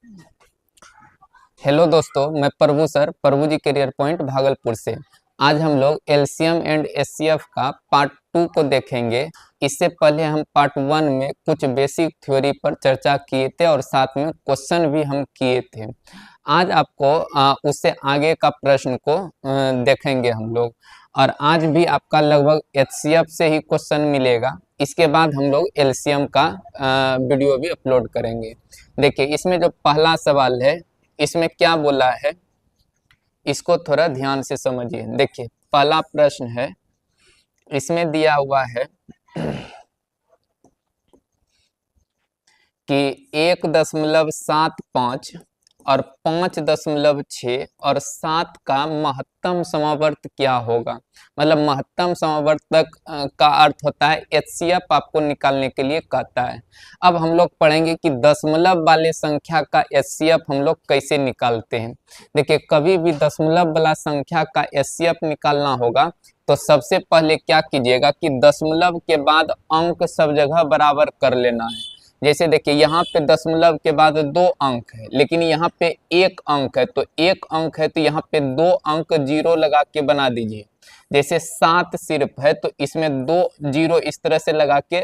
Hello दोस्तों, मैं प्रभु sir, प्रभु जी career point Bhagalpur से। आज हम लोग एलसीएम एंड एचसीएफ का पार्ट 2 को देखेंगे। इससे पहले हम पार्ट 1 में कुछ बेसिक थ्योरी पर चर्चा किए थे और साथ में क्वेश्चन भी हम किए थे। आज आपको उससे आगे का प्रश्न को देखेंगे हम लोग। और आज भी आपका लगभग एचसीएफ से ही क्वेश्चन मिलेगा। इसके बाद हम लोग एलसीएम का वीडियो भी अपलोड करेंगे। देखिए, इसमें जो पहला सवाल है, इसमें क्या बोला है, इसको थोड़ा ध्यान से समझिए। देखिए, पहला प्रश्न है, इसमें दिया हुआ है कि 1.75 और 5.6 और 7 का महत्तम समावर्त क्या होगा। मतलब महत्तम समावर्तक का अर्थ होता है एचसीएफ आपको निकालने के लिए कहता है। अब हम लोग पढ़ेंगे कि दशमलव वाले संख्या का एचसीएफ हम लोग कैसे निकालते हैं। देखिए, कभी भी दशमलव वाला संख्या का एचसीएफ निकालना होगा तो सबसे पहले क्या कीजिएगा कि दशमलव के बाद अंक सब जगह बराबर कर लेना है। जैसे देखिए, यहाँ पे दशमलव के बाद 2 अंक है, लेकिन यहाँ पे 1 अंक है, तो 1 अंक है तो यहाँ पे 2 अंक 0 लगा के बना दीजिए। जैसे 7 सिर्फ है तो इसमें 2 0 इस तरह से लगा के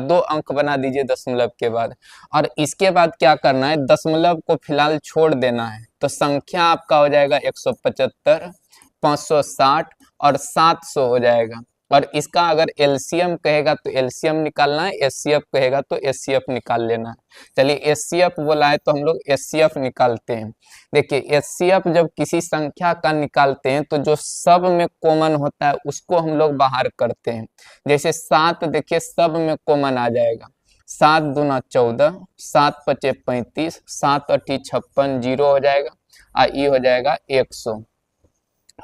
2 अंक बना दीजिए दशमलव के बाद। और इसके बाद क्या करना है, दशमलव को फिलहाल छोड़ देना है। तो संख्या आपका हो जाएगा 175, 560 और 700 हो जाएगा। और इसका अगर एलसीएम कहेगा तो एलसीएम निकालना है, एचसीएफ कहेगा तो एचसीएफ निकाल लेना है। चलिए, एचसीएफ बोला है तो हम लोग एचसीएफ निकालते हैं। देखिए, एचसीएफ जब किसी संख्या का निकालते हैं तो जो सब में कॉमन होता है उसको हम लोग बाहर करते हैं। जैसे 7, देखिए सब में कॉमन आ जाएगा। 7 दूना 14, 7 पचे 35, 7 अठी 56, 0 हो जाएगा और ये हो जाएगा 100।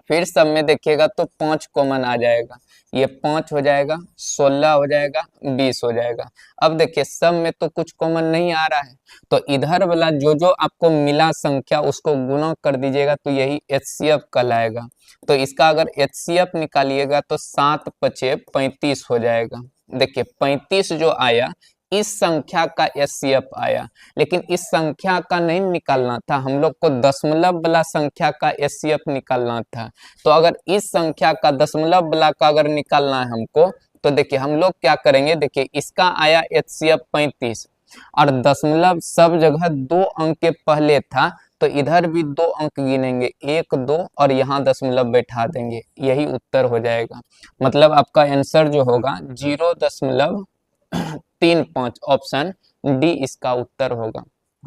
फिर सब में देखिएगा तो 5 कॉमन आ जाएगा, ये 5 हो जाएगा, 16 हो जाएगा, 20 हो जाएगा। अब देखिए, सब में तो कुछ कॉमन नहीं आ रहा है, तो इधर वाला जो जो आपको मिला संख्या उसको गुना कर दीजिएगा तो यही एचसीएफ कहलाएगा। तो इसका अगर एचसीएफ निकालिएगा तो 7 पचे 35 हो जाएगा। देखिए, 35 जो आया इस संख्या का एचसीएफ आया, लेकिन इस संख्या का नहीं निकालना था, हम लोग को दशमलव वाला संख्या का एचसीएफ निकालना था। तो अगर इस संख्या का दशमलव वाला का अगर निकालना है हमको, तो देखिए हम लोग क्या करेंगे। देखिए, इसका आया एचसीएफ 35 और दशमलव सब जगह 2 अंक के पहले था, तो इधर भी 2 अंक गिनेंगे, 1 2 और यहाँ दशमलव बैठा देंगे, यही उत्तर हो जाएगा। मतलब आपका आंसर जो होगा 0.35, ऑप्शन डी इसका उत्तर होगा।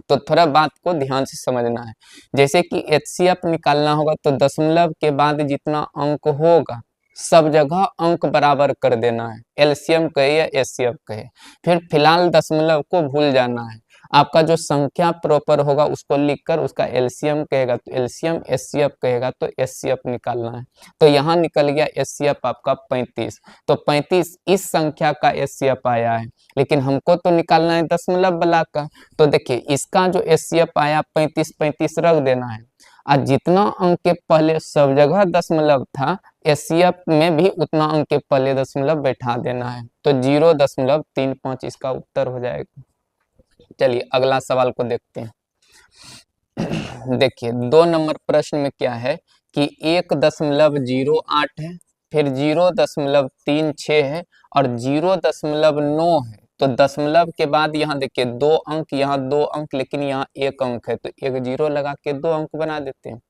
तो थोड़ा बात को ध्यान से समझना है। जैसे कि एचसीएफ निकालना होगा तो दशमलव के बाद जितना अंक होगा सब जगह अंक बराबर कर देना है, एलसीएम कहे या एचसीएफ कहे। फिर फिलहाल दशमलव को भूल जाना है। आपका जो संख्या प्रॉपर होगा उसको लिखकर उसका एलसीएम कहेगा तो एलसीएम, एचसीएफ कहेगा तो एचसीएफ निकालना है। तो यहाँ निकल गया एचसीएफ आपका 35। तो 35 इस संख्या का एचसीएफ आया है, लेकिन हमको तो निकालना है दशमलव वाला का। तो देखिए, इसका जो एचसीएफ आया 35 35 रख देना है, और जितना अंक के पहले सब जगह दशमलव था एचसीएफ में भी उतना अंक के पहले दशमलव बैठा देना है। तो 0.35 इसका उत्तर हो जाएगा। चलिए, अगला सवाल को देखते हैं। देखिए, 2 नंबर प्रश्न में क्या है कि 1.08 है, फिर 0.36 है और 0.9 है। तो दशमलव के बाद यहाँ देखिए 2 अंक, यहाँ 2 अंक, लेकिन यहाँ 1 अंक है, तो एक 0 लगा के 2 अंक बना देते हैं।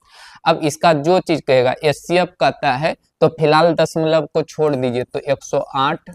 अब इसका जो चीज कहेगा एचसीएफ कहता है, तो फिलहाल दशमलव को छोड़ दीजिए, तो 108,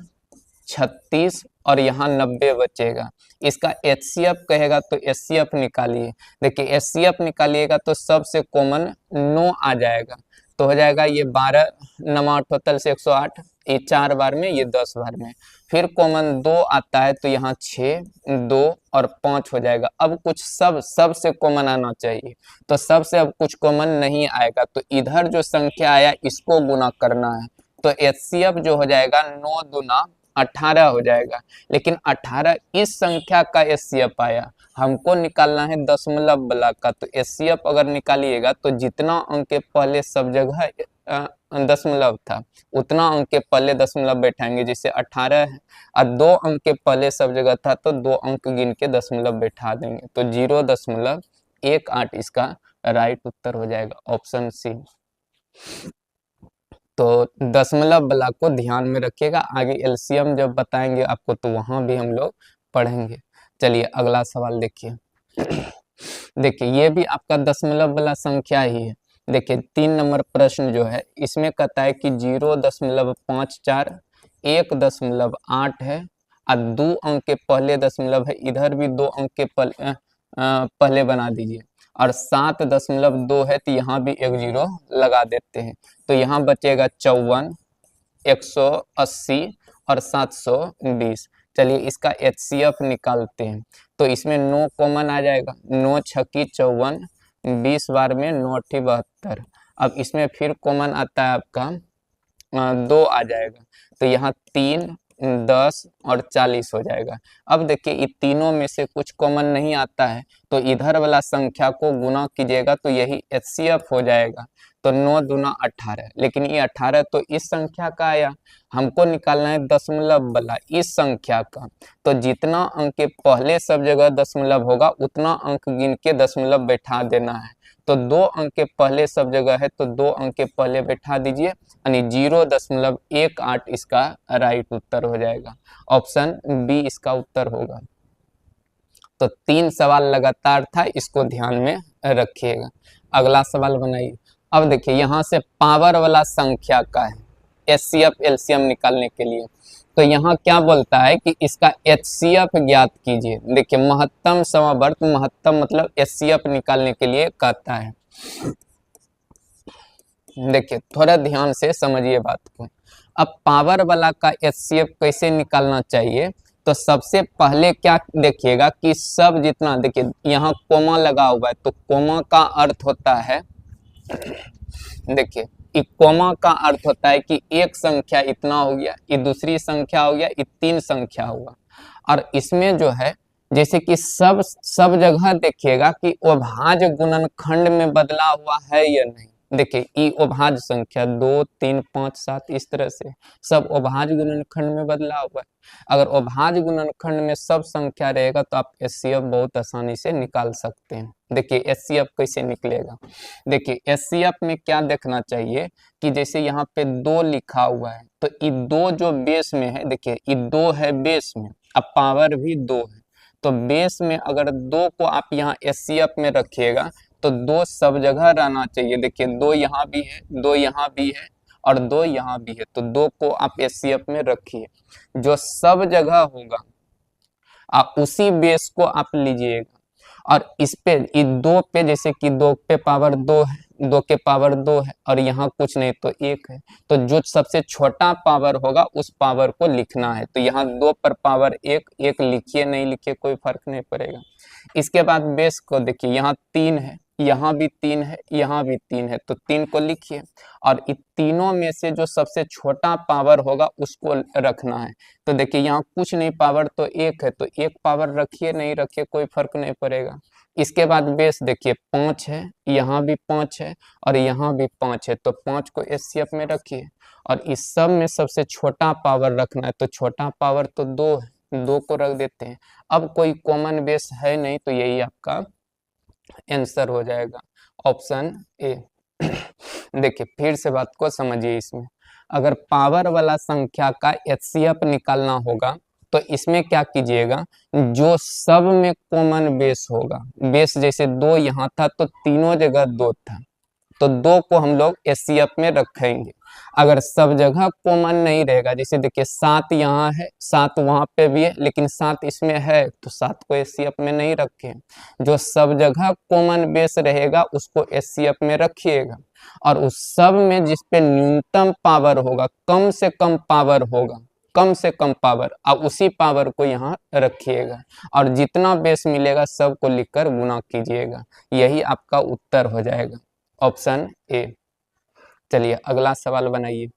36 और यहाँ 90 बचेगा। इसका एचसीएफ कहेगा तो एचसीएफ निकालिए। देखिए, एचसीएफ निकालिएगा तो सबसे कॉमन 9 आ जाएगा, तो हो जाएगा ये 12 नमा टोटल से 108, ये 4 बार में, ये 10 बार में। फिर कॉमन 2 आता है तो यहाँ 6, 2 और 5 हो जाएगा। अब कुछ सबसे कॉमन आना चाहिए, तो सबसे अब कुछ कॉमन नहीं आएगा, तो इधर जो संख्या आया इसको गुना करना है। तो एचसीएफ जो हो जाएगा 9 दूना 18 हो जाएगा, लेकिन 18 इस संख्या का एचसीएफ आया, हमको निकालना है दशमलव वाला का। तो एचसीएफ अगर निकालिएगा तो जितना अंक के पहले सब जगह दशमलव था उतना अंक के पहले दशमलव बैठाएंगे। जैसे 18 है और 2 अंक के पहले सब जगह था तो 2 अंक गिन के दशमलव बैठा देंगे, तो 0.18 इसका राइट उत्तर हो जाएगा, ऑप्शन सी। तो दशमलव वाला को ध्यान में रखिएगा, आगे एलसीएम जब बताएंगे आपको तो वहां भी हम लोग पढ़ेंगे। चलिए अगला सवाल देखिए। देखिए ये भी आपका दशमलव वाला संख्या ही है। देखिए 3 नंबर प्रश्न जो है इसमें कहता है कि 0.54 1.8 है और 2 अंक के पहले दशमलव है, इधर भी 2 अंक के पहले बना दीजिए, और 7.2 है तो यहाँ भी एक 0 लगा देते हैं, तो यहाँ बचेगा 54, 180 और 720। चलिए इसका HCF निकालते हैं, तो इसमें 9 कॉमन आ जाएगा, 9 छक्की 54, 20 बार में 9 अट्ठी 72। अब इसमें फिर कॉमन आता है आपका 2 आ जाएगा, तो यहाँ 3, 10 और 40 हो जाएगा। अब देखिए ये तीनों में से कुछ कॉमन नहीं आता है, तो इधर वाला संख्या को गुना कीजिएगा तो यही HCF हो जाएगा, तो 9 दूना 18, लेकिन ये 18 तो इस संख्या का आया, हमको निकालना है दशमलव वाला इस संख्या का, तो जितना अंक के पहले सब जगह दशमलव होगा उतना अंक गिन के दशमलव बैठा देना है, तो 2 अंक के पहले सब जगह है तो 2 अंक के पहले बैठा दीजिए, यानी 0.18 इसका राइट उत्तर हो जाएगा, ऑप्शन बी इसका उत्तर होगा। तो 3 सवाल लगातार था, इसको ध्यान में रखिएगा। अगला सवाल बनाइए। अब देखिए यहाँ से पावर वाला संख्या का है HCF एलसीएम निकालने के लिए, तो यहाँ क्या बोलता है कि इसका HCF ज्ञात कीजिए। देखिए महत्तम समवर्त, महत्तम मतलब HCF निकालने के लिए कहता है। देखिए थोड़ा ध्यान से समझिए बात को। अब पावर वाला का HCF कैसे निकालना चाहिए, तो सबसे पहले क्या देखिएगा कि सब जितना, देखिए यहाँ कोमा लगा हुआ है तो कोमा का अर्थ होता है, देखिए कोमा का अर्थ होता है कि एक संख्या इतना हो गया, ये दूसरी संख्या हो गया, ये 3 संख्या हुआ, और इसमें जो है जैसे कि सब जगह देखिएगा कि अभाज्य गुणनखंड में बदला हुआ है या नहीं। देखिए ये अभाज्य संख्या 2, 3, 5, 7 इस तरह से सब अभाज्य गुणनखंड में बदला हुआ है। अगर अभाज्य गुणनखंड में सब संख्या रहेगा तो आप HCF बहुत आसानी से निकाल सकते हैं। देखिए HCF कैसे निकलेगा, देखिए HCF में क्या देखना चाहिए कि जैसे यहाँ पे 2 लिखा हुआ है तो ये 2 जो बेस में है, देखिए ये 2 है बेस में, अब पावर भी 2 है, तो बेस में अगर 2 को आप यहाँ HCF में रखिएगा तो 2 सब जगह रहना चाहिए। देखिए 2 यहाँ भी है, 2 यहाँ भी है और 2 यहाँ भी है, तो 2 को आप HCF में रखिए, जो सब जगह होगा आप उसी बेस को आप लीजिएगा, और इस पे 2 पे जैसे कि 2 पे पावर 2 है, 2 के पावर 2 है और यहाँ कुछ नहीं तो 1 है, तो जो सबसे छोटा पावर होगा उस पावर को लिखना है, तो यहाँ 2 पर पावर 1, 1 लिखिए नहीं लिखिए कोई फर्क नहीं पड़ेगा। इसके बाद बेस को देखिए यहाँ 3 है, यहाँ भी 3 है, यहाँ भी 3 है, तो 3 को लिखिए, और इन तीनों में से जो सबसे छोटा पावर होगा उसको रखना है, तो देखिए यहाँ कुछ नहीं पावर तो 1 है, तो 1 पावर रखिए नहीं रखिए कोई फर्क नहीं पड़ेगा। इसके बाद बेस देखिए 5 है, यहाँ भी 5 है और यहाँ भी 5 है, तो 5 को HCF में रखिए, और इस सब में सबसे छोटा पावर रखना है, तो छोटा पावर तो 2 है, 2 को रख देते हैं। अब कोई कॉमन बेस है नहीं, तो यही आपका आंसर हो जाएगा, ऑप्शन ए। देखिए फिर से बात को समझिए, इसमें अगर पावर वाला संख्या का HCF निकालना होगा तो इसमें क्या कीजिएगा, जो सब में कॉमन बेस होगा, बेस जैसे 2 यहाँ था तो तीनों जगह 2 था, तो 2 को हम लोग HCF में रखेंगे। अगर सब जगह कॉमन नहीं रहेगा, जैसे देखिए 7 यहाँ है, 7 वहाँ पे भी है, लेकिन 7 इसमें है तो 7 को HCF में नहीं रखें। जो सब जगह कॉमन बेस रहेगा उसको HCF में रखिएगा, और उस सब में जिस पे न्यूनतम पावर होगा, कम से कम पावर होगा, कम से कम पावर, अब उसी पावर को यहाँ रखिएगा, और जितना बेस मिलेगा सब को लिखकर गुना कीजिएगा, यही आपका उत्तर हो जाएगा, ऑप्शन ए। चलिए अगला सवाल बनाइए।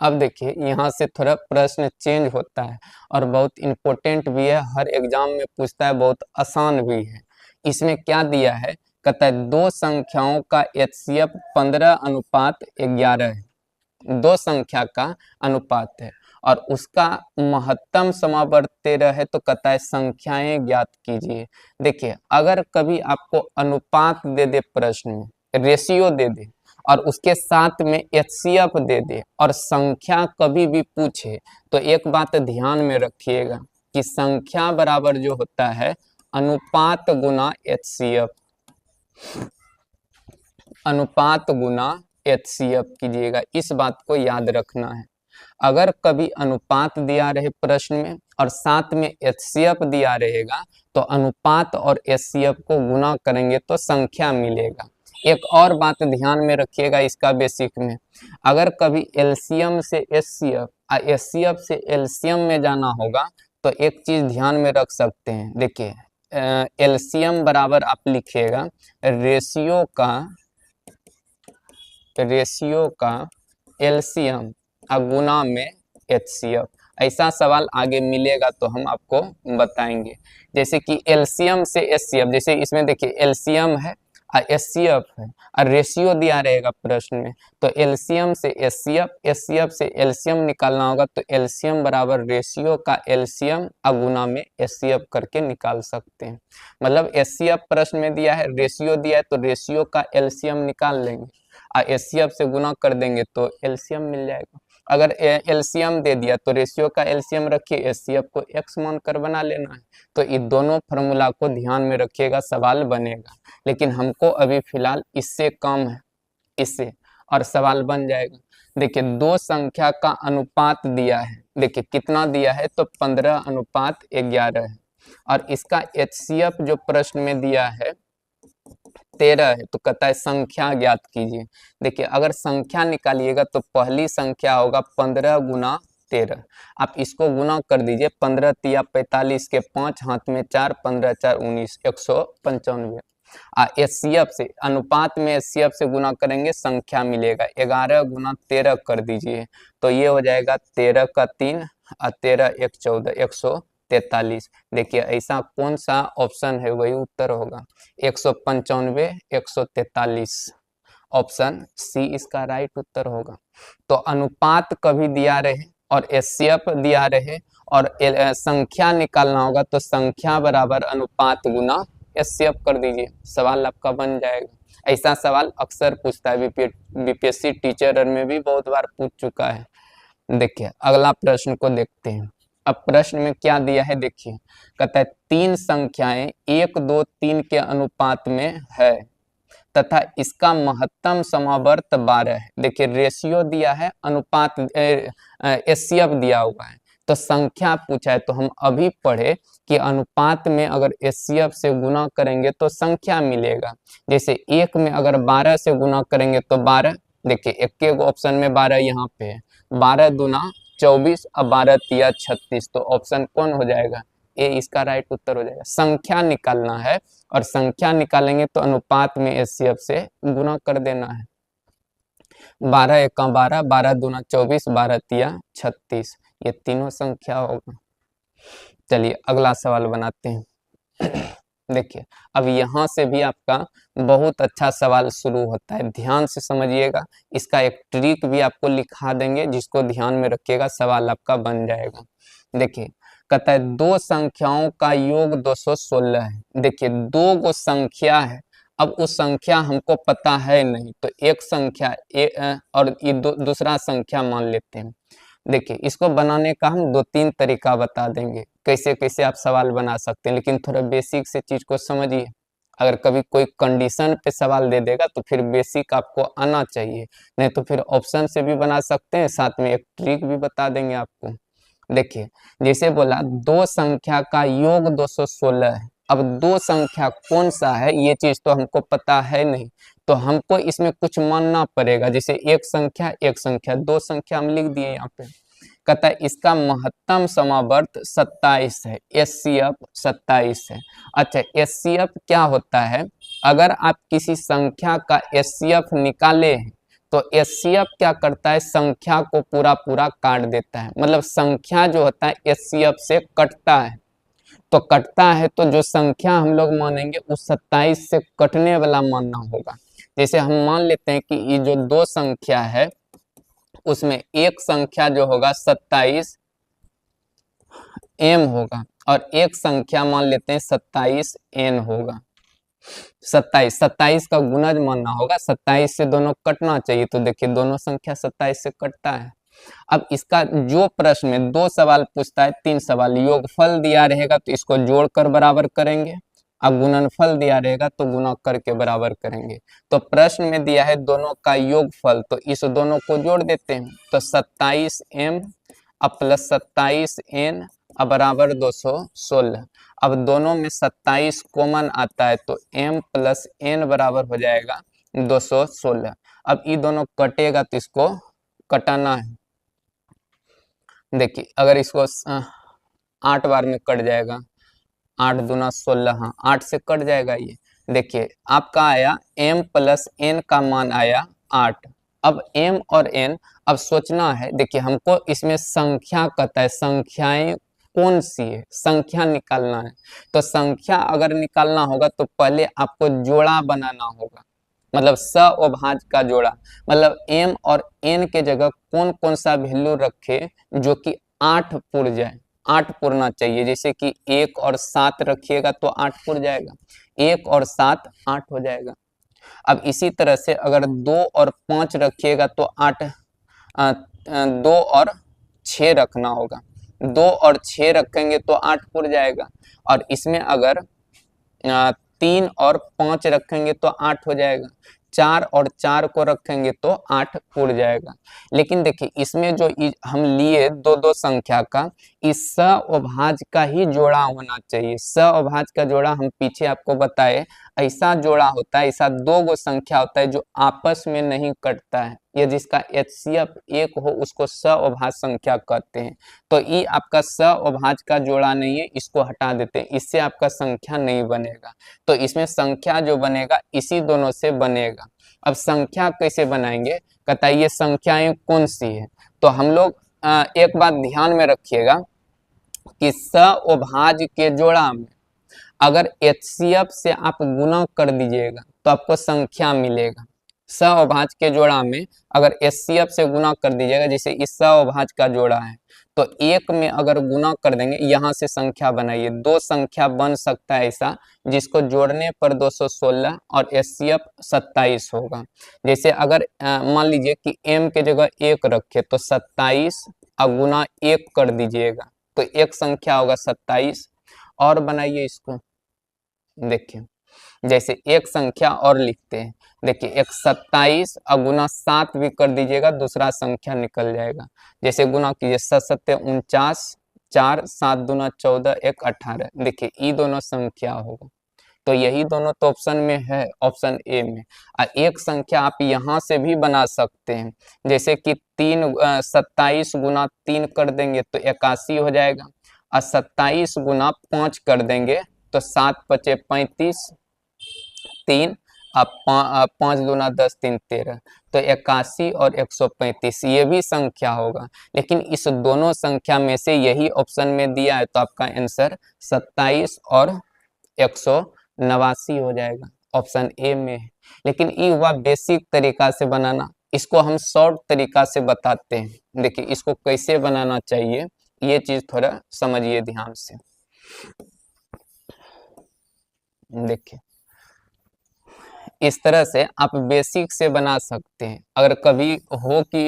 अब देखिए यहाँ से थोड़ा प्रश्न चेंज होता है और बहुत इम्पोर्टेंट भी है, हर एग्जाम में पूछता है, बहुत आसान भी है। इसमें क्या दिया है कहता है दो संख्याओं का HCF 15:11 है, दो संख्या का अनुपात है और उसका महत्तम समावर्त 13 है, तो कहता है संख्याएं ज्ञात कीजिए। देखिए अगर कभी आपको अनुपात दे दे, प्रश्न में रेशियो दे दे और उसके साथ में HCF दे दे और संख्या कभी भी पूछे, तो एक बात ध्यान में रखिएगा कि संख्या बराबर जो होता है अनुपात गुना HCF, अनुपात गुना HCF कीजिएगा, इस बात को याद रखना है। अगर कभी अनुपात दिया रहे प्रश्न में और साथ में HCF दिया रहेगा, तो अनुपात और HCF को गुना करेंगे तो संख्या मिलेगा। एक और बात ध्यान में रखिएगा इसका बेसिक में, अगर कभी LCM से HCF और HCF से LCM में जाना होगा, तो एक चीज ध्यान में रख सकते हैं। देखिए LCM बराबर आप लिखिएगा रेशियो का LCM गुना में HCF। ऐसा सवाल आगे मिलेगा तो हम आपको बताएंगे। जैसे कि LCM से HCF, जैसे इसमें देखिए LCM है और HCF है और रेशियो दिया रहेगा प्रश्न में, तो LCM से HCF, HCF से LCM निकालना होगा, तो LCM बराबर रेशियो का LCM गुना में HCF करके निकाल सकते हैं। मतलब HCF प्रश्न में दिया है, रेशियो दिया है, तो रेशियो का LCM निकाल लेंगे और HCF से गुना कर देंगे तो LCM मिल जाएगा। अगर LCM दे दिया तो रेशियो का LCM रखिए, HCF को x मानकर बना लेना है। तो इन दोनों फॉर्मूला को ध्यान में रखिएगा, सवाल बनेगा। लेकिन हमको अभी फिलहाल इससे कम है, इससे, और सवाल बन जाएगा। देखिए दो संख्या का अनुपात दिया है, देखिए कितना दिया है, तो 15:11 है और इसका HCF जो प्रश्न में दिया है 13 है, तो कहता है संख्या ज्ञात कीजिए। देखिए अगर संख्या निकालिएगा तो पहली संख्या होगा 15 गुना 13, आप इसको गुना कर दीजिए, 15 तिया 45 के 5 हाथ में 4, 15 4 19, 195। HCF से अनुपात में HCF से गुना करेंगे संख्या मिलेगा, 11 गुना 13 कर दीजिए, तो ये हो जाएगा 13 का 3 और 13 1 14, 143। देखिए ऐसा कौन सा ऑप्शन है वही उत्तर होगा, 195 143, ऑप्शन सी इसका राइट उत्तर होगा। तो अनुपात कभी दिया रहे और HCF दिया रहे और संख्या निकालना होगा, तो संख्या बराबर अनुपात गुना HCF कर दीजिए, सवाल आपका बन जाएगा। ऐसा सवाल अक्सर पूछता है, BPSC टीचर में भी बहुत बार पूछ चुका है। देखिए अगला प्रश्न को देखते हैं। अब प्रश्न में क्या दिया है देखिए, कहता है तीन संख्याएं 1 2 3 के अनुपात में है तथा इसका महत्तम समावर्त 12 है। देखिए रेशियो दिया है, अनुपात HCF दिया हुआ है, तो संख्या पूछा है, तो हम अभी पढ़े कि अनुपात में अगर HCF से गुना करेंगे तो संख्या मिलेगा। जैसे 1 में अगर 12 से गुना करेंगे तो 12, देखिए एक ऑप्शन में 12 यहाँ पे है, 12 दूना 24 और 12 तिया 36, तो ऑप्शन कौन हो जाएगा, ए इसका राइट उत्तर हो जाएगा। संख्या निकालना है और संख्या निकालेंगे तो अनुपात में HCF से गुना कर देना है, 12 एका 12, 12 दूना 24, 12 तिया 36, ये तीनों संख्या होगा। चलिए अगला सवाल बनाते हैं। देखिए अब यहाँ से भी आपका बहुत अच्छा सवाल शुरू होता है, ध्यान से समझिएगा। इसका एक ट्रिक भी आपको लिखा देंगे, जिसको ध्यान में रखिएगा, सवाल आपका बन जाएगा। देखिए कहता है दो संख्याओं का योग 216 है। देखिए दो गो संख्या है, अब उस संख्या हमको पता है नहीं, तो एक संख्या और ये दूसरा संख्या मान लेते हैं। देखिए इसको बनाने का हम 2-3 तरीका बता देंगे, कैसे कैसे आप सवाल बना सकते हैं, लेकिन थोड़ा बेसिक से चीज को समझिए। अगर कभी कोई कंडीशन पे सवाल दे देगा तो फिर बेसिक आपको आना चाहिए, नहीं तो फिर ऑप्शन से भी बना सकते हैं, साथ में एक ट्रिक भी बता देंगे आपको। देखिए जैसे बोला दो संख्या का योग 216 है, अब दो संख्या कौन सा है ये चीज तो हमको पता है नहीं, तो हमको इसमें कुछ मानना पड़ेगा। जैसे एक संख्या, दो संख्या हम लिख दिए यहाँ पे। कहता है इसका महत्तम समावर्त 27 है, HCF 27 है। अच्छा HCF क्या होता है, अगर आप किसी संख्या का HCF निकाले हैं तो HCF क्या करता है, संख्या को पूरा पूरा काट देता है, मतलब संख्या जो होता है HCF से कटता है। तो कटता है तो जो संख्या हम लोग मानेंगे उस 27 से कटने वाला मानना होगा। जैसे हम मान लेते हैं कि ये जो दो संख्या है उसमें एक संख्या जो होगा 27 m होगा और एक संख्या मान लेते हैं 27 n होगा। 27 का गुणज मानना होगा, 27 से दोनों कटना चाहिए, तो देखिए दोनों संख्या 27 से कटता है। अब इसका जो प्रश्न में दो सवाल पूछता है, 3 सवाल, योगफल दिया रहेगा तो इसको जोड़कर बराबर करेंगे, अब गुणनफल दिया रहेगा तो गुणा करके बराबर करेंगे। तो प्रश्न में दिया है दोनों का योगफल, तो इस दोनों को जोड़ देते हैं, तो 27m अब प्लस 27n अब बराबर 216। अब दोनों में 27 कॉमन आता है तो m प्लस n बराबर हो जाएगा 216। अब ये दोनों कटेगा तो इसको कटाना है। देखिए अगर इसको 8 बार में कट जाएगा, 8 दूना 16, हाँ 8 से कट जाएगा ये। देखिए आपका आया m प्लस n का मान आया 8। अब m और n अब सोचना है, देखिए हमको इसमें संख्या कहता है, संख्याएं कौन सी है, संख्या निकालना है। तो संख्या अगर निकालना होगा तो पहले आपको जोड़ा बनाना होगा, मतलब सअभाज्य का जोड़ा, मतलब m और n के जगह कौन कौन सा वैल्यू रखे जो कि 8 पुर जाए, 8 पुरना चाहिए। जैसे कि 1 और 7 रखिएगा तो 8 पुर जाएगा, 1 और 7 8 हो जाएगा। अब इसी तरह से अगर 2 और 5 रखिएगा तो 8, 2 और 6 रखना होगा, 2 और 6 रखेंगे तो 8 पुर जाएगा। और इसमें अगर 3 और 5 रखेंगे तो 8 हो जाएगा, 4 और 4 को रखेंगे तो 8 पुर जाएगा। लेकिन देखिए इसमें जो हम लिए दो दो संख्या का, इस सअभाज्य का ही जोड़ा होना चाहिए। सअभाज्य का जोड़ा हम पीछे आपको बताए, ऐसा जोड़ा होता है, ऐसा दो गो संख्या होता है जो आपस में नहीं कटता है, ये जिसका HCF 1 हो उसको सअभाज्य संख्या कहते हैं। तो ये आपका सअभाज्य का जोड़ा नहीं है, इसको हटा देते हैं, इससे आपका संख्या नहीं बनेगा। तो इसमें संख्या जो बनेगा इसी दोनों से बनेगा। अब संख्या कैसे बनाएंगे, कहता है ये संख्याएं कौन सी है। तो हम लोग एक बात ध्यान में रखिएगा कि सअभाज्य के जोड़ा में अगर HCF से आप गुना कर दीजिएगा तो आपको संख्या मिलेगा। सअभाज्य के जोड़ा में अगर HCF से गुना कर दीजिएगा, जैसे इस सअभाज्य का जोड़ा है तो 1 में अगर गुना कर देंगे, यहाँ से संख्या बनाइए, दो संख्या बन सकता है ऐसा जिसको जोड़ने पर 216 और HCF 27 होगा। जैसे अगर मान लीजिए कि m के जगह 1 रखे तो 27 और गुना 1 कर दीजिएगा तो एक संख्या होगा 27। और बनाइए इसको, देखिए जैसे एक संख्या और लिखते हैं, देखिए एक 27 और गुना 7 भी कर दीजिएगा, दूसरा संख्या निकल जाएगा। जैसे गुना कीजिए 7 × 49, 4, 7 दूना 14, 1 18, देखिए ये दोनों संख्या होगा। तो यही दोनों तो ऑप्शन में है, ऑप्शन ए में। और एक संख्या आप यहाँ से भी बना सकते हैं, जैसे कि 27 गुना 3 कर देंगे तो 81 हो जाएगा, और 27 गुना 5 कर देंगे तो 7 × 5 = 35, 3 अब 5 दूना 10, 3 13, तो 81 और 135 ये भी संख्या होगा। लेकिन इस दोनों संख्या में से यही ऑप्शन में दिया है तो आपका आंसर 27 और 189 हो जाएगा, ऑप्शन ए में है। लेकिन ये हुआ बेसिक तरीका से बनाना, इसको हम शॉर्ट तरीका से बताते हैं। देखिए इसको कैसे बनाना चाहिए ये चीज थोड़ा समझिए ध्यान से। देखिए इस तरह से आप बेसिक से बना सकते हैं। अगर कभी हो कि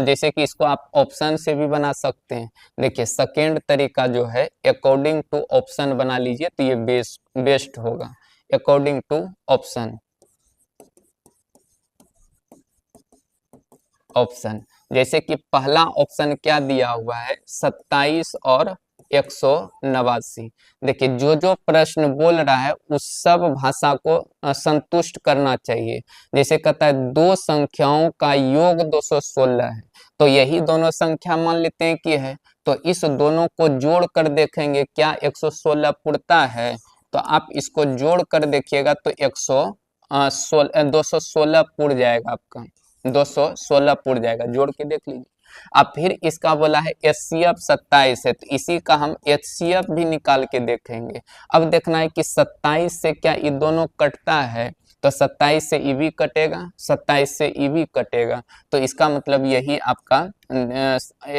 जैसे कि इसको आप ऑप्शन से भी बना सकते हैं। देखिए सेकेंड तरीका जो है अकॉर्डिंग टू ऑप्शन बना लीजिए तो ये बेस्ट होगा, अकॉर्डिंग टू ऑप्शन। ऑप्शन जैसे कि पहला ऑप्शन क्या दिया हुआ है, 27 और 189। देखिए जो जो प्रश्न बोल रहा है उस सब भाषा को संतुष्ट करना चाहिए। जैसे कहता है दो संख्याओं का योग 216 है, तो यही दोनों संख्या मान लेते हैं कि है, तो इस दोनों को जोड़ कर देखेंगे क्या 116 पुरता है। तो आप इसको जोड़ कर देखिएगा तो 216 पुर जाएगा, आपका 216 पुर जाएगा, जोड़ के देख लीजिए। अब फिर इसका बोला है HCF 27 है, तो इसी का हम HCF भी निकाल के देखेंगे। अब देखना है कि 27 से क्या ये दोनों कटता है, तो 27 से EB कटेगा, 27 से EB कटेगा, तो इसका मतलब यही आपका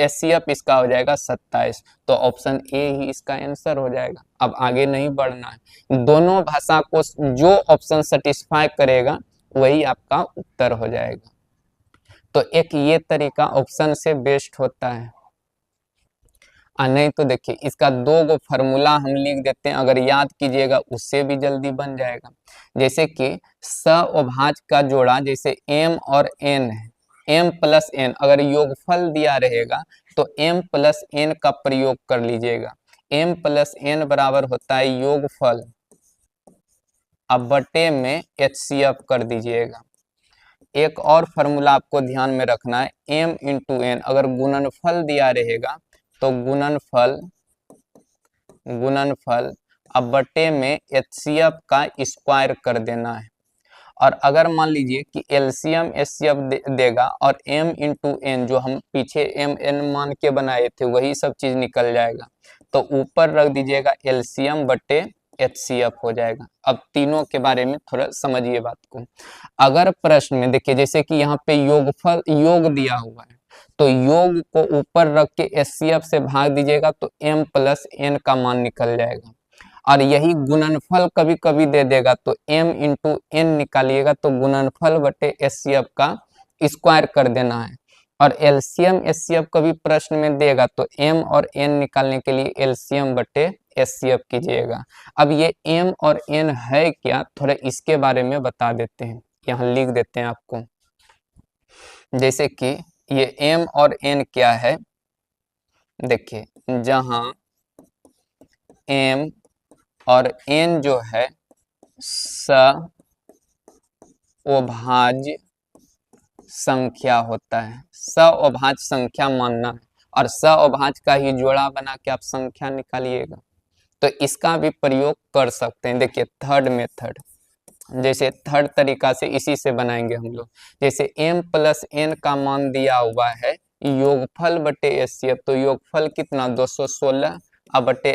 HCF इसका हो जाएगा 27। तो ऑप्शन ए ही इसका आंसर हो जाएगा। अब आगे नहीं बढ़ना है, दोनों भाषा को जो ऑप्शन सेटिस्फाई करेगा वही आपका उत्तर हो जाएगा। तो एक ये तरीका ऑप्शन से बेस्ट होता है। नहीं तो देखिए इसका दो गो फार्मूला हम लिख देते हैं, अगर याद कीजिएगा उससे भी जल्दी बन जाएगा। जैसे कि सअभाज्य का जोड़ा जैसे m और n है, m प्लस n, अगर योगफल दिया रहेगा तो m प्लस n का प्रयोग कर लीजिएगा। m प्लस n बराबर होता है योगफल, अब बटे में HCF कर दीजिएगा। एक और फार्मूला आपको ध्यान में रखना है, m इंटू n, अगर गुणनफल दिया रहेगा तो गुणनफल अब बटे में HCF का स्क्वायर कर देना है। और अगर मान लीजिए कि LCM HCF देगा और m इंटू n, जो हम पीछे m n मान के बनाए थे वही सब चीज निकल जाएगा, तो ऊपर रख दीजिएगा LCM बटे HCF हो जाएगा। अब तीनों के बारे में थोड़ा समझिए बात को। अगर प्रश्न में देखिए जैसे कि यहाँ पे योगफल योग दिया हुआ है, तो योग को ऊपर रख के HCF से भाग दीजिएगा तो m प्लस n का मान निकल जाएगा। और यही गुणनफल कभी कभी दे देगा तो m इंटू n निकालिएगा, तो गुणनफल बटे HCF का स्क्वायर कर देना है। और LCM HCF कभी प्रश्न में देगा तो m और n निकालने के लिए LCM बटे HCF कीजिएगा। अब ये m और n है क्या, थोड़ा इसके बारे में बता देते हैं, यहाँ लिख देते हैं आपको। जैसे कि ये m और n क्या है, देखिए जहां m और n जो है सअभाज्य संख्या होता है, सअभाज्य संख्या मानना है, और सअभाज्य का ही जोड़ा बना के आप संख्या निकालिएगा। तो इसका भी प्रयोग कर सकते हैं। देखिए थर्ड मेथड, जैसे थर्ड तरीका से इसी से बनाएंगे हम लोग। जैसे m प्लस n का मान दिया हुआ है योगफल बटे HCF, तो योगफल कितना 216, अब बटे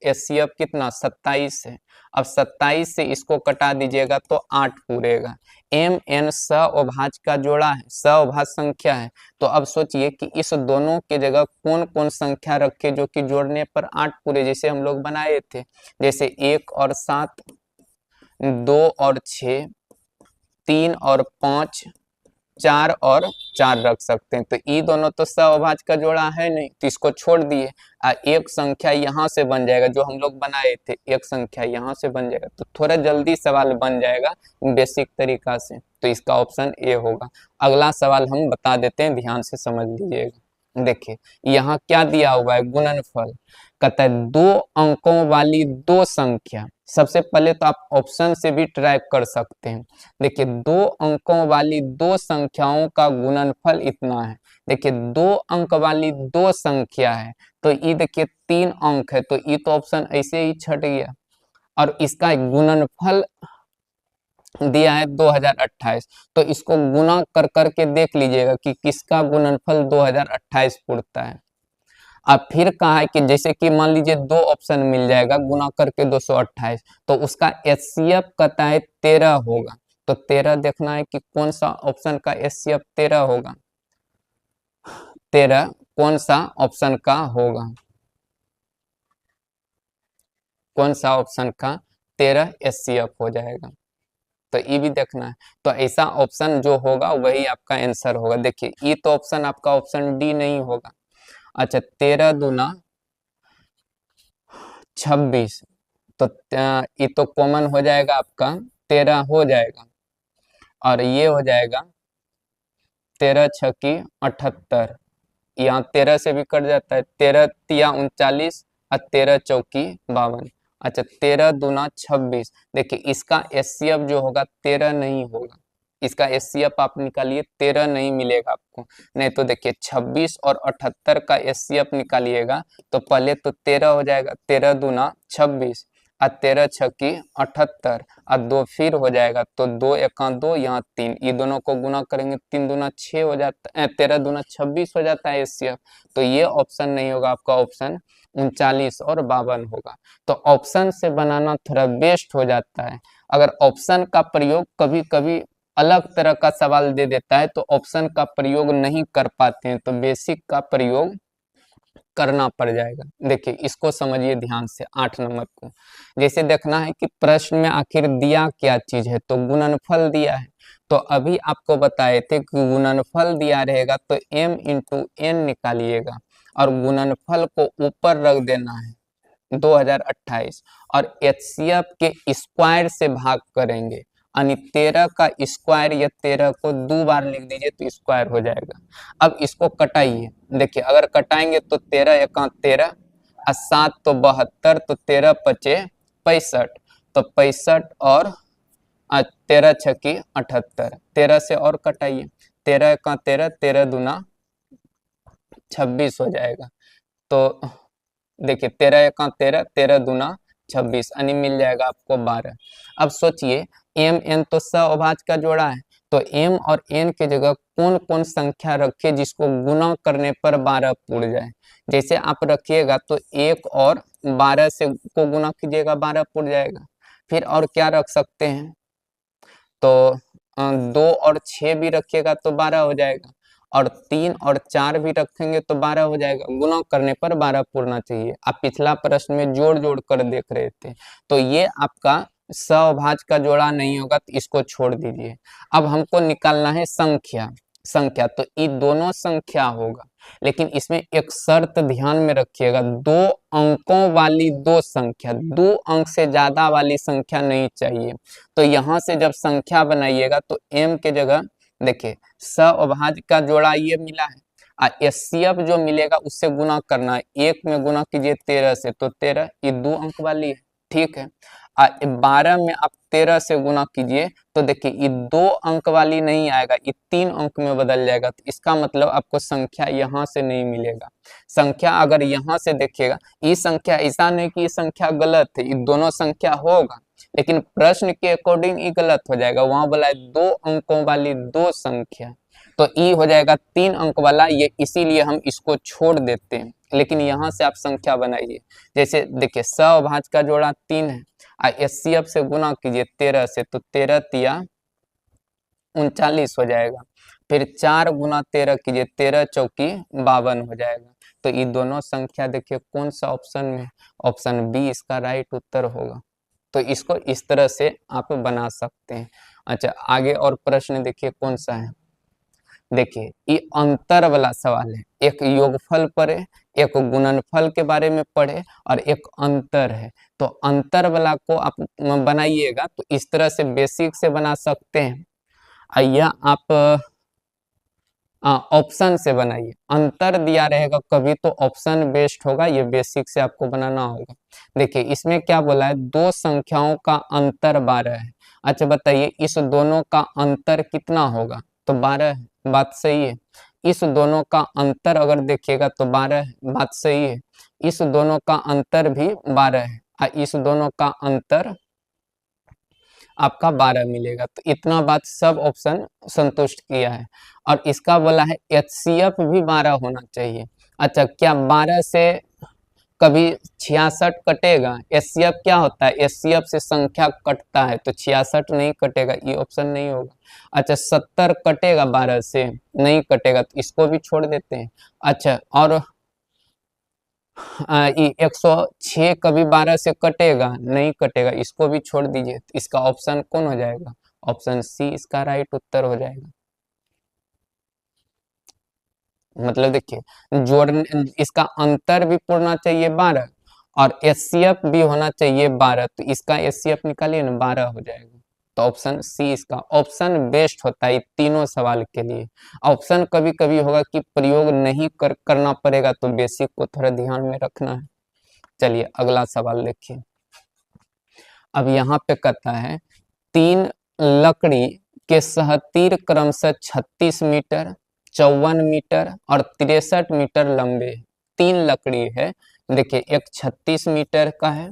HCF कितना 27 है। अब 27 से इसको कटा दीजिएगा तो 8 पूरेगा। m n सअभाज्य का जोड़ा है, सअभाज्य संख्या है, तो अब सोचिए कि इस दोनों के जगह कौन कौन संख्या रखे जो कि जोड़ने पर 8 पूरे, जैसे हम लोग बनाए थे, जैसे 1 और 7, 2 और 6, 3 और 5, 4 और 4 रख सकते हैं। तो ये दोनों तो सअभाज्य का जोड़ा है नहीं, तो इसको छोड़ दिए। एक संख्या यहाँ से बन जाएगा, जो हम लोग बनाए थे एक संख्या यहाँ से बन जाएगा, तो थोड़ा जल्दी सवाल बन जाएगा बेसिक तरीका से, तो इसका ऑप्शन ए होगा। अगला सवाल हम बता देते हैं, ध्यान से समझ लीजिएगा। देखिए यहाँ क्या दिया हुआ है, गुणनफल कहता है 2 अंकों वाली दो संख्या। सबसे पहले तो आप ऑप्शन से भी ट्राई कर सकते हैं। देखिए 2 अंकों वाली दो संख्याओं का गुणनफल इतना है। देखिए 2 अंक वाली दो संख्या है, तो ये देखिए 3 अंक है, तो ये तो ऑप्शन ऐसे ही छट गया। और इसका गुणनफल दिया है 2028, तो इसको गुना कर करके देख लीजिएगा कि किसका गुणनफल 2028 पुरता है। अब फिर कहा है कि जैसे कि मान लीजिए 2 ऑप्शन मिल जाएगा गुना करके 228, तो उसका HCF कहता है 13 होगा। तो 13 देखना है कि कौन सा ऑप्शन का HCF 13 होगा, 13 कौन सा ऑप्शन का होगा, कौन सा ऑप्शन का 13 HCF हो जाएगा, तो ये भी देखना है। तो ऐसा ऑप्शन जो होगा वही आपका आंसर होगा। देखिए ये तो ऑप्शन आपका ऑप्शन डी नहीं होगा। अच्छा 13 दूना 26, तो ये तो कॉमन हो जाएगा, आपका 13 हो जाएगा, और ये हो जाएगा 13 छकी 78, यहाँ 13 से भी कट जाता है, 13 तिया 39 और 13 चौकी 52। अच्छा 13 दूना 26, देखिए इसका HCF जो होगा 13 नहीं होगा, इसका HCF आप निकालिए 13 नहीं मिलेगा आपको। नहीं तो देखिए 26 और 78 का HCF निकालिएगा तो पहले तो 13 हो जाएगा, 13 दूना 26, और 13 छक्की 78 और 2 फिर हो जाएगा तो 2 एका 2, यहाँ 3, ये दोनों को गुना करेंगे 3 दूना 6 हो जाता है, 13 दूना 26 हो जाता है एचसीएफ। तो ये ऑप्शन नहीं होगा, आपका ऑप्शन 39 और 52 होगा। तो ऑप्शन से बनाना थोड़ा बेस्ट हो जाता है। अगर ऑप्शन का प्रयोग कभी कभी अलग तरह का सवाल दे देता है तो ऑप्शन का प्रयोग नहीं कर पाते हैं, तो बेसिक का प्रयोग करना पड़ जाएगा। देखिए इसको समझिए ध्यान से, 8 नंबर को जैसे देखना है कि प्रश्न में आखिर दिया क्या चीज है, तो गुणनफल दिया है। तो अभी आपको बताए थे कि गुणनफल दिया रहेगा तो m इंटू एन निकालिएगा और गुणनफल को ऊपर रख देना है 2028 और एचसीएफ के स्क्वायर से भाग करेंगे, यानी 13 का स्क्वायर या 13 को 2 बार लिख दीजिए तो स्क्वायर हो जाएगा। अब इसको कटाइए, देखिए अगर कटाएंगे तो 13 एका 13 और 7 तो 72, तो 13 पचे 65, तो 65 और 13 छक्की 78, 13 से और कटाइए, 13 एका 13, 13 दूना 26 हो जाएगा। तो देखिए 13 एका 13, 13 दूना 26, यानी मिल जाएगा आपको 12। अब सोचिए एम एन तो सहअभाज्य का जोड़ा है, तो m और n की जगह कौन कौन संख्या रखे जिसको गुना करने पर 12 पूर्ण जाए। जैसे आप रखिएगा तो 1 और 12 से को गुना कीजिएगा 12 पूर्ण जाएगा। फिर और क्या रख सकते हैं, तो 2 और 6 भी रखिएगा तो 12 हो जाएगा, और 3 और 4 भी रखेंगे तो 12 हो जाएगा। गुना करने पर 12 पूर्णा चाहिए। आप पिछला प्रश्न में जोड़ जोड़ कर देख रहे थे, तो ये आपका सहअभाज्य का जोड़ा नहीं होगा, तो इसको छोड़ दीजिए। अब हमको निकालना है संख्या, तो ये दोनों संख्या होगा, लेकिन इसमें एक शर्त ध्यान में रखिएगा, 2 अंकों वाली 2 संख्या, 2 अंक से ज्यादा वाली संख्या नहीं चाहिए। तो यहाँ से जब संख्या बनाइएगा तो m के जगह देखिए सहअभाज्य का जोड़ा ये मिला है और एचसीएफ जो मिलेगा उससे गुना करना है, 1 में गुना कीजिए 13 से, तो 13 ये 2 अंक वाली है, ठीक है। और 12 में आप 13 से गुना कीजिए तो देखिए ये 2 अंक वाली नहीं आएगा, ये 3 अंक में बदल जाएगा। तो इसका मतलब आपको संख्या यहाँ से नहीं मिलेगा। संख्या अगर यहाँ से देखिएगा, ये संख्या ऐसा नहीं कि ये संख्या गलत है, ये दोनों संख्या होगा, लेकिन प्रश्न के अकॉर्डिंग ये गलत हो जाएगा। वहां बोला है 2 अंकों वाली 2 संख्या, तो ई हो जाएगा 3 अंक वाला, ये इसीलिए हम इसको छोड़ देते हैं। लेकिन यहाँ से आप संख्या बनाइए, जैसे देखिए सहअभाज्य का जोड़ा 3 है और एचसीएफ से गुना कीजिए 13 से, तो 13 तिया 39 हो जाएगा। फिर 4 गुना 13 कीजिए, 13 चौकी 52 हो जाएगा। तो ये दोनों संख्या देखिए कौन सा ऑप्शन में, ऑप्शन बी इसका राइट उत्तर होगा। तो इसको इस तरह से आप बना सकते हैं। अच्छा आगे और प्रश्न देखिए कौन सा है, देखिए ये अंतर वाला सवाल है, एक योगफल पढ़े, एक गुणनफल के बारे में पढ़े और एक अंतर है। तो अंतर वाला को आप बनाइएगा तो इस तरह से बेसिक से बना सकते हैं, या आप ऑप्शन से बनाइए। अंतर दिया रहेगा कभी तो ऑप्शन बेस्ट होगा, ये बेसिक से आपको बनाना होगा। देखिए इसमें क्या बोला है, 2 संख्याओं का अंतर 12 है। अच्छा बताइए इस दोनों का अंतर कितना होगा, तो 12 है, बात सही है। इस दोनों का अंतर अगर देखिएगा तो 12 है, बात सही है। इस दोनों का अंतर भी 12 है और इस दोनों का अंतर आपका 12 मिलेगा। तो इतना बात सब ऑप्शन संतुष्ट किया है। और इसका बोला है एचसीएफ भी 12 होना चाहिए। अच्छा क्या 12 से कभी 66 कटेगा, एचसीएफ क्या होता है, एचसीएफ से संख्या कटता है, तो 66 नहीं कटेगा, ये ऑप्शन नहीं होगा। अच्छा 70 कटेगा 12 से, नहीं कटेगा, तो इसको भी छोड़ देते हैं। अच्छा और 106 कभी 12 से कटेगा, नहीं कटेगा, इसको भी छोड़ दीजिए। इसका ऑप्शन कौन हो जाएगा, ऑप्शन सी इसका राइट उत्तर हो जाएगा। मतलब देखिए जोड़ इसका अंतर भी पूर्णा चाहिए 12 और एचसीएफ भी होना चाहिए 12, तो इसका एचसीएफ निकालिए ना, 12 हो जाएगा। तो ऑप्शन सी इसका ऑप्शन बेस्ट होता है तीनों सवाल के लिए। ऑप्शन कभी कभी होगा कि प्रयोग नहीं करना पड़ेगा, तो बेसिक को थोड़ा ध्यान में रखना है। चलिए अगला सवाल देखिए। अब यहाँ पे कहता है 3 लकड़ी के सहतीर क्रमशः 36 मीटर, 54 मीटर और 63 मीटर लंबे। 3 लकड़ी है, देखिए एक 36 मीटर का है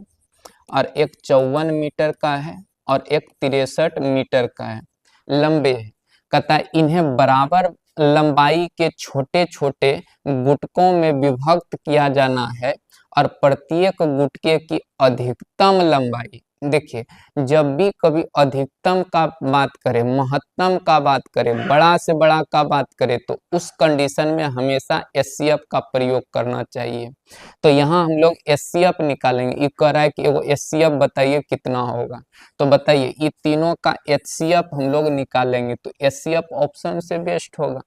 और एक 54 मीटर का है और एक 63 मीटर का है, लंबे है। कहता है इन्हें बराबर लंबाई के छोटे छोटे गुटकों में विभक्त किया जाना है और प्रत्येक गुटके की अधिकतम लंबाई, देखिए जब भी कभी अधिकतम का बात करें, महत्तम का बात करें, बड़ा से बड़ा का बात करें, तो उस कंडीशन में हमेशा एचसीएफ का प्रयोग करना चाहिए। तो यहाँ हम लोग एचसीएफ निकालेंगे। ये कह रहा है कि वो एचसीएफ बताइए कितना होगा, तो बताइए ये तीनों का एचसीएफ हम लोग निकालेंगे तो एचसीएफ ऑप्शन से बेस्ट होगा।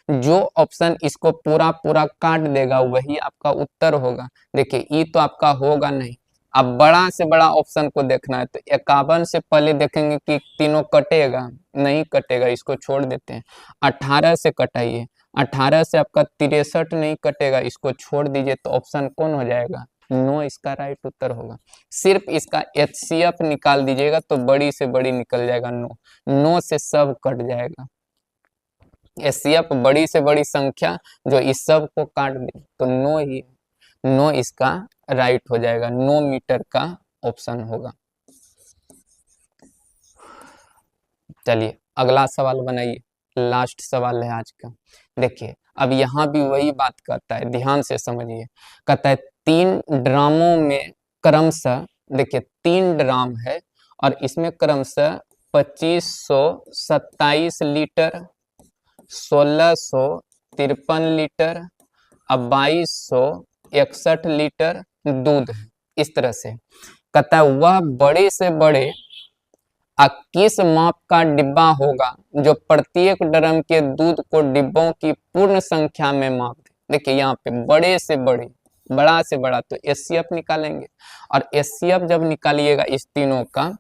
जो ऑप्शन इसको पूरा पूरा काट देगा वही आपका उत्तर होगा। देखिए ये तो आपका होगा नहीं। अब बड़ा से बड़ा ऑप्शन को देखना है तो 51 से पहले देखेंगे कि तीनों कटेगा, नहीं कटेगा, इसको छोड़ देते हैं। 18 से कटाइए, 18 से आपका 63 नहीं कटेगा, इसको छोड़ दीजिए। तो ऑप्शन कौन हो जाएगा? नो इसका राइट उत्तर होगा। सिर्फ इसका एचसीएफ निकाल दीजिएगा तो बड़ी से बड़ी निकल जाएगा नो, नो से सब कट जाएगा। एचसीएफ बड़ी से बड़ी संख्या जो इस सब को काट दे तो नो ही, नो इसका राइट हो जाएगा, 9 मीटर का ऑप्शन होगा। चलिए अगला सवाल बनाइए, लास्ट सवाल है आज का। देखिए अब यहाँ भी वही बात करता है, ध्यान से समझिए। कहता है 3 ड्रामों में क्रमशः, देखिए 3 ड्राम है और इसमें क्रमशः 2527 लीटर, 1653 लीटर, 2261 लीटर दूध है। इस तरह से कहता है वह बड़े से बड़े किस माप का डिब्बा होगा जो प्रत्येक ड्रम के दूध को डिब्बों की पूर्ण संख्या में माप दे। देखिए यहाँ पे बड़े से बड़े, बड़ा से बड़ा, तो एचसीएफ निकालेंगे और एचसीएफ जब निकालिएगा इस तीनों का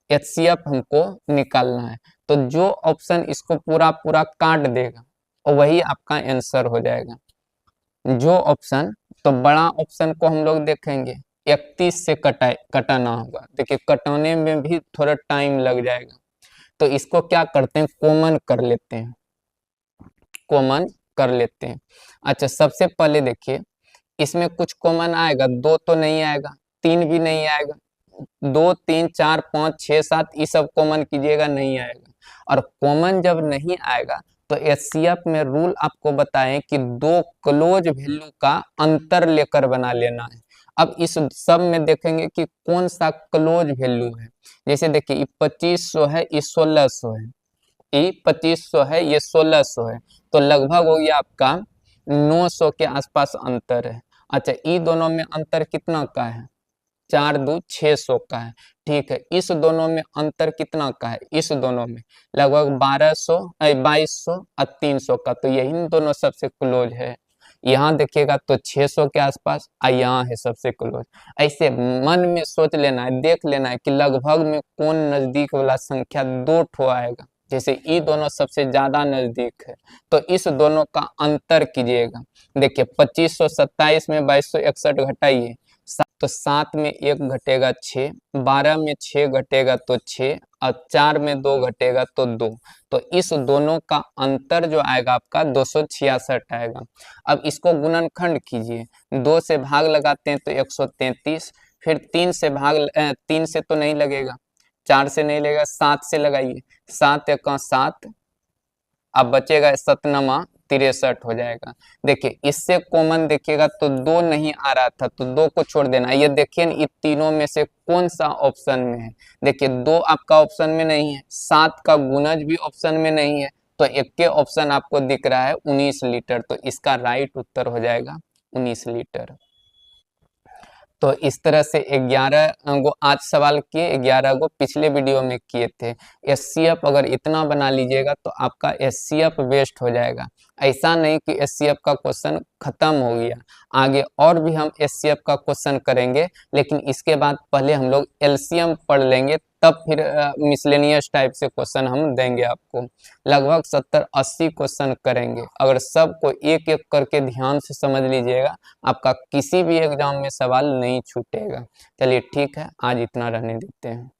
एचसीएफ हमको निकालना है। तो जो ऑप्शन इसको पूरा पूरा काट देगा वही आपका आंसर हो जाएगा। जो ऑप्शन, तो बड़ा ऑप्शन को हम लोग देखेंगे 31 से कटाना होगा। देखिए कटाने में भी थोड़ा टाइम लग जाएगा, तो इसको क्या करते हैं, कॉमन कर लेते हैं, कॉमन कर लेते हैं। अच्छा सबसे पहले देखिए इसमें कुछ कॉमन आएगा, 2 तो नहीं आएगा, 3 भी नहीं आएगा, 2 3 4 5 6 7 ये सब कॉमन कीजिएगा, नहीं आएगा। और कॉमन जब नहीं आएगा तो एचसीएफ में रूल आपको बताएं कि 2 क्लोज वैल्यू का अंतर लेकर बना लेना है। अब इस सब में देखेंगे कि कौन सा क्लोज वैल्यू है। जैसे देखिए ये 2500 है, ये 1600 है, ये 2500 है, ये 1600 है, तो लगभग हो गया आपका 900 के आसपास अंतर है। अच्छा ये दोनों में अंतर कितना का है, 4 2 600 का है। ठीक है, इस दोनों में अंतर कितना का है, इस दोनों में लगभग 1200 2200 और 300 का, तो यही दोनों सबसे क्लोज है। यहाँ देखिएगा तो 600 के आसपास, यहाँ है सबसे क्लोज। ऐसे मन में सोच लेना है, देख लेना है कि लगभग में कौन नजदीक वाला संख्या 2 ठो आएगा। जैसे ये दोनों सबसे ज्यादा नजदीक है तो इस दोनों का अंतर कीजिएगा। देखिए 2527 में 2261 घटाइए, तो 7 में 1 घटेगा 6, 12 में 6 घटेगा तो 6 और 4 में 2 घटेगा तो 2, तो इस दोनों का अंतर जो आएगा आपका 266 आएगा। अब इसको गुणनखंड कीजिए, 2 से भाग लगाते हैं तो 133, फिर 3 से भाग 3 से तो नहीं लगेगा, 4 से नहीं लगेगा, 7 से लगाइए, 7 1 7, अब बचेगा 7 9 63 हो जाएगा। देखिए इससे कॉमन देखिएगा तो 2 नहीं आ रहा था तो 2 को छोड़ देना। ये देखिए इन तीनों में से कौन सा ऑप्शन में है, देखिए 2 आपका ऑप्शन में नहीं है, 7 का गुणज भी ऑप्शन में नहीं है, तो एक के ऑप्शन आपको दिख रहा है 19 लीटर, तो इसका राइट उत्तर हो जाएगा 19 लीटर। तो इस तरह से 11 गो आज सवाल किए, 11 गो पिछले वीडियो में किए थे। एचसीएफ अगर इतना बना लीजिएगा तो आपका एचसीएफ बेस्ट हो जाएगा। ऐसा नहीं कि एचसीएफ का क्वेश्चन खत्म हो गया, आगे और भी हम एचसीएफ का क्वेश्चन करेंगे, लेकिन इसके बाद पहले हम लोग एलसीएम पढ़ लेंगे, तब फिर मिसलेनियस टाइप से क्वेश्चन हम देंगे आपको। लगभग 70-80 क्वेश्चन करेंगे। अगर सबको एक एक करके ध्यान से समझ लीजिएगा, आपका किसी भी एग्जाम में सवाल नहीं छूटेगा। चलिए ठीक है, आज इतना रहने देते हैं।